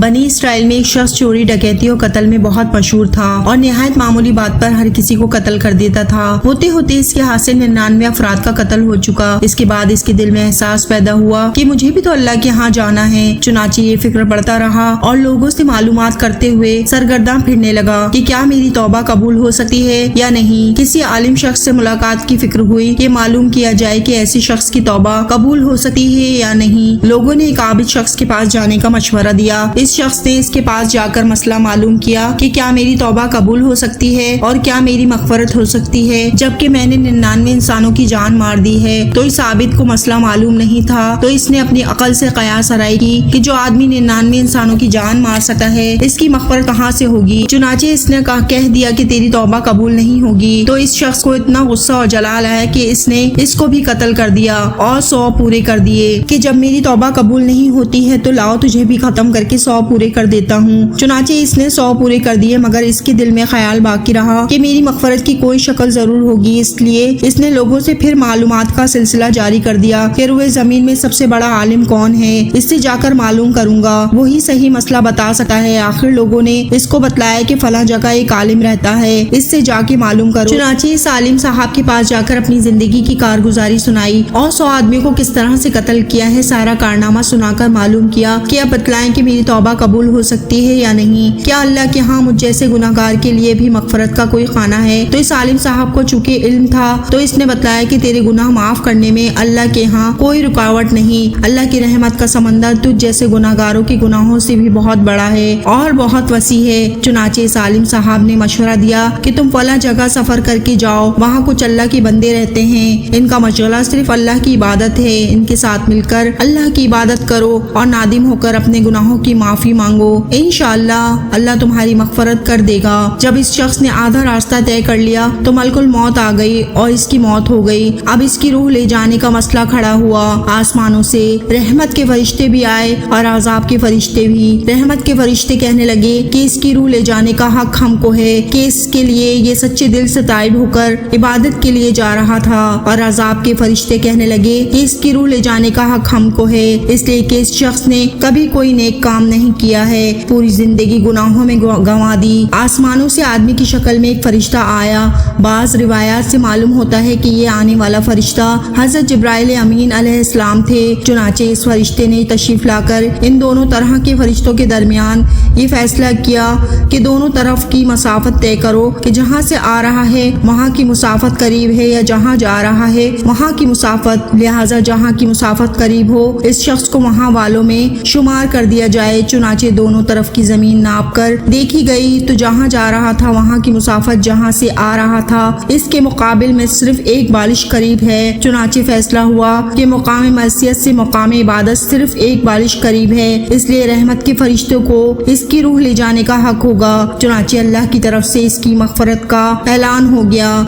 بنی اسرائیل میں ایک شخص چوری ڈکیتی اور قتل میں بہت مشہور تھا اور نہایت معمولی بات پر ہر کسی کو قتل کر دیتا تھا۔ ہوتے ہوتے اس کے ہاتھ سے 99 افراد کا قتل ہو چکا۔ اس کے بعد اس کے دل میں احساس پیدا ہوا کہ مجھے بھی تو اللہ کے ہاں جانا ہے۔ چنانچہ یہ فکر بڑھتا رہا اور لوگوں سے معلومات کرتے ہوئے سرگرداں پھرنے لگا کہ کیا میری توبہ قبول ہو سکتی ہے یا نہیں۔ کسی عالم شخص سے ملاقات کی فکر ہوئی کہ معلوم کیا جائے کہ ایسی شخص کی توبہ قبول ہو سکتی ہے یا نہیں۔ لوگوں نے ایک عابد شخص کے پاس جانے کا مشورہ دیا۔ اس شخص نے اس کے پاس جا کر مسئلہ معلوم کیا کہ کیا میری توبہ قبول ہو سکتی ہے اور کیا میری مغفرت ہو سکتی ہے جبکہ میں نے 99 انسانوں کی جان مار دی ہے۔ تو اس عابد کو مسئلہ معلوم نہیں تھا، تو اس نے اپنی عقل سے قیاس آرائی کی کہ جو آدمی 99 انسانوں کی جان مار سکتا ہے اس کی مغفرت کہاں سے ہوگی۔ چنانچہ اس نے کہہ دیا کہ تیری توبہ قبول نہیں ہوگی۔ تو اس شخص کو اتنا غصہ اور جلال آیا کہ اس نے اس کو بھی قتل کر دیا اور 100 پورے کر دیے کہ جب میری توبہ قبول نہیں ہوتی ہے تو لاؤ تجھے بھی ختم کر کے 100 پورے کر دیتا ہوں۔ چنانچہ اس نے 100 پورے کر دیے، مگر اس کے دل میں خیال باقی رہا کہ میری مغفرت کی کوئی شکل ضرور ہوگی۔ اس لیے اس نے لوگوں سے پھر معلومات کا سلسلہ جاری کر دیا کہ روئے زمین میں سب سے بڑا عالم کون ہے، اس سے جا کر معلوم کروں گا، وہی صحیح مسئلہ بتا سکتا ہے۔ آخر لوگوں نے اس کو بتلایا کہ فلاں جگہ ایک عالم رہتا ہے، اس سے جا کے معلوم کرو۔ چنانچہ اس عالم صاحب کے پاس جا کر اپنی زندگی کی کارگزاری سنائی اور 100 آدمیوں کو کس طرح سے قتل کیا ہے سارا کارنامہ سنا کر معلوم کیا کہ اب بتلائیں کہ میری توبہ قبول ہو سکتی ہے یا نہیں، کیا اللہ کے ہاں مجھ جیسے گناہگار کے لیے بھی مغفرت کا کوئی خانہ ہے۔ تو اس عالم صاحب کو چونکہ علم تھا تو اس نے بتلایا کہ تیرے گناہ معاف کرنے میں اللہ کے ہاں کوئی رکاوٹ نہیں، اللہ کی رحمت کا سمندر تجھ جیسے گناہگاروں کے گناہوں سے بھی بہت بڑا ہے اور بہت وسیع ہے۔ چنانچہ اس عالم صاحب نے مشورہ دیا کہ تم فلاں جگہ سفر کر کے جاؤ، وہاں کچھ اللہ کے بندے رہتے ہیں، ان کا مشغلہ صرف اللہ کی عبادت ہے، ان کے ساتھ مل کر اللہ کی عبادت کرو اور نادم ہو کر اپنے گناہوں کی معافی مانگو، انشاءاللہ اللہ تمہاری مغفرت کر دے گا۔ جب اس شخص نے آدھا راستہ طے کر لیا تو ملک الموت آ گئی اور اس کی موت ہو گئی۔ اب اس کی روح لے جانے کا مسئلہ کھڑا ہوا۔ آسمانوں سے رحمت کے فرشتے بھی آئے اور عذاب کے فرشتے بھی۔ رحمت کے فرشتے کہنے لگے کہ اس کی روح لے جانے کا حق ہم کو ہے کہ اس کے لیے یہ سچے دل سے تائب ہو کر عبادت کے لیے جا رہا تھا، اور عذاب کے فرشتے کہنے لگے کہ اس کی روح لے جانے کا حق ہم کو ہے اس لیے کہ اس شخص نے کبھی کوئی نیک کام نہیں کیا ہے، پوری زندگی گناہوں میں گنوا دی۔ آسمانوں سے آدمی کی شکل میں ایک فرشتہ آیا۔ بعض روایات سے معلوم ہوتا ہے کہ یہ آنے والا فرشتہ حضرت جبرائیل امین علیہ السلام تھے۔ چنانچہ اس فرشتے نے تشریف لا کر ان دونوں طرح کے فرشتوں کے درمیان یہ فیصلہ کیا کہ دونوں طرف کی مسافت طے کرو کہ جہاں سے آ رہا ہے وہاں کی مسافت قریب ہے یا جہاں جا رہا ہے وہاں کی مسافت، لہٰذا جہاں کی مسافت قریب ہو اس شخص کو وہاں والوں میں شمار کر دیا جائے۔ چنانچہ دونوں طرف کی زمین ناپ کر دیکھی گئی تو جہاں جا رہا تھا وہاں کی مسافت جہاں سے آ رہا تھا اس کے مقابل میں صرف ایک بالش قریب ہے۔ چنانچہ فیصلہ ہوا کہ مقام معصیت سے مقام عبادت صرف ایک بالش قریب ہے، اس لیے رحمت کے فرشتوں کو اس کی روح لے جانے کا حق ہوگا۔ چنانچہ اللہ کی طرف سے اس کی مغفرت کا اعلان ہو گیا۔